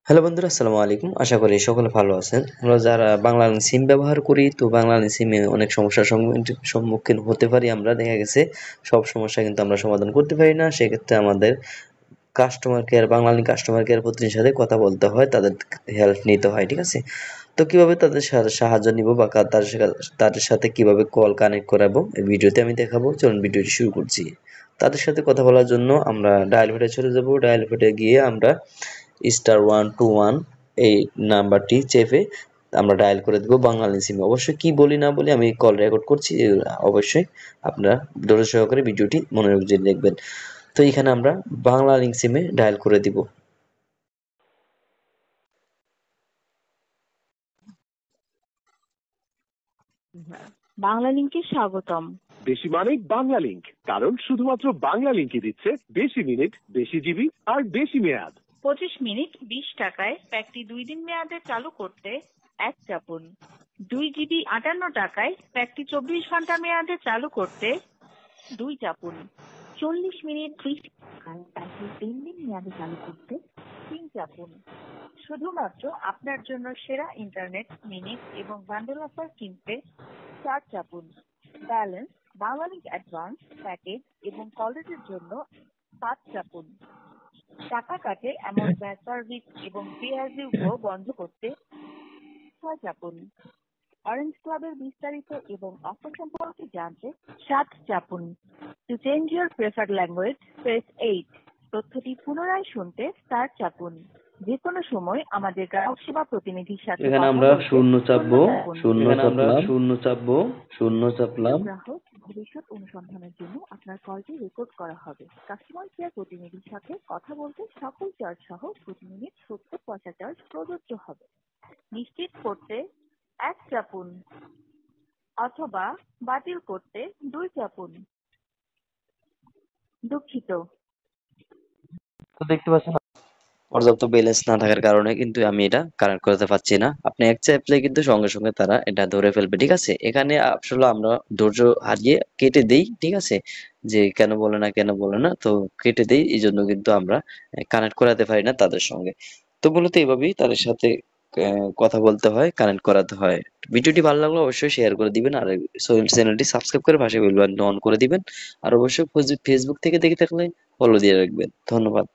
Hello বন্ধুরা, আসসালামু আলাইকুম। আশা করি সকলে ভালো আছেন। আমরা যারা বাংলালিংক সিম ব্যবহার করি, তো বাংলালিংক সিমে অনেক সমস্যার সম্মুখীন হতে পারি। আমরা দেখা গেছে সব সমস্যা কিন্তু আমরা সমাধান করতে পারি না। সেক্ষেত্রে আমাদের বাংলালিংক কাস্টমার কেয়ার প্রতিনিধির সাথে কথা বলতে হয়, তাদের হেল্প নিতে হয়, ঠিক আছে? তো কিভাবে তাদের সাহায্য নিব বা তাদের সাথে কিভাবে কল কানেক্ট করাবো, এই ভিডিওতে আমি দেখাবো। চলুন ভিডিওটি শুরু করছি। তাদের সাথে কথা বলার জন্য আমরা ডায়াল প্যাডে চলে যাব। ডায়াল প্যাডে গিয়ে আমরা *121 এই নাম্বারটি চেপে আমরা ডায়াল করে দেব বাংলালিংক সিমে। অবশ্যই কি বলি না বলি আমি কল রেকর্ড করছি, অবশ্যই আপনারা ধৈর্য সহকারে ভিডিওটি মনোযোগ দিয়ে দেখবেন। তো এখানে আমরা বাংলালিংক সিমে ডায়াল করে দিব। বাংলা লিংকে স্বাগতম। বেশি মানেই বাংলা লিংক, কারণ শুধুমাত্র বাংলা লিংকই দিচ্ছে বেশি মিনিট, বেশি জিবি আর বেশি মেয়াদ। 25 মিনিট 20 টাকায় প্যাকটি 2 দিন মেয়াদে চালু করতে 1 চাপুন। 2 জিবি 58 টাকায় প্যাকটি 24 ঘন্টা মেয়াদে চালু করতে 2 চাপুন। 40 মিনিট 30 টাকায় প্যাকটি 3 দিন মেয়াদে চালু করতে 3 চাপুন। শুধুমাত্র আপনার জন্য সেরা ইন্টারনেট, মিনিট এবং বান্ডেল অফার কিনতে 4 চাপুন। ব্যালেন্স, বাংলালিংক অ্যাডভান্স প্যাকেজ এবং কলেজের জন্য 5 চাপুন। টাকা কাটে এমন ব্যাড সার্ভিস এবং পে-অ্যাজ-ইউ-গো বন্ধ করতে 6 চাপুন। অরেঞ্জ ক্লাবের বিস্তারিত এবং অফার সম্পর্কে জানতে 7 চাপুন। To change your preferred language press 8। তথ্যটি পুনরায় শুনতে স্টার চাপুন। যে কোনো সময় আমাদের গ্রাহক সেবা প্রতিনিধির সাথে এখানে আমরা শূন্য চাপবো, শূন্য চাপলাম। গ্রাহক ভবিষ্যৎ অনুসন্ধানের জন্য আপনার কলটি রেকর্ড করা হবে। কাস্টমার কেয়ার প্রতিনিধির সাথে কথা বলতে সকল চার্জ সহ প্রতি মিনিট 70 পয়সা চার্জ প্রযোজ্য হবে। নিশ্চিত করতে 1 চাপুন অথবা বাতিল করতে 2 চাপুন। দুঃখিত। তো দেখতে পাচ্ছেন পর্যাপ্ত ব্যালেন্স না থাকার কারণে কিন্তু আমি এটা কানেক্ট করতে পারছি না। আপনি এক চাপলে কিন্তু সঙ্গে সঙ্গে তারা এটা ধরে ফেলবে, ঠিক আছে? এখানে আসলে আমরা ধৈর্য হারিয়ে কেটে দেই, ঠিক আছে? যে কেন বলে না, কেন বলে না, তো কেটে দেই। এই জন্য কিন্তু আমরা কানেক্ট করাতে পারি না তাদের সঙ্গে। তো মূলত এইভাবেই তাদের সাথে কথা বলতে হয়, কানেক্ট করাতে হয়। ভিডিওটি ভালো লাগলে অবশ্যই শেয়ার করে দিবেন, আর চ্যানেলটি সাবস্ক্রাইব করে পাশে বেল বাটন অন করে দিবেন। আর অবশ্যই ফেসবুক থেকে দেখে থাকলে ফলো দিয়ে রাখবেন। ধন্যবাদ।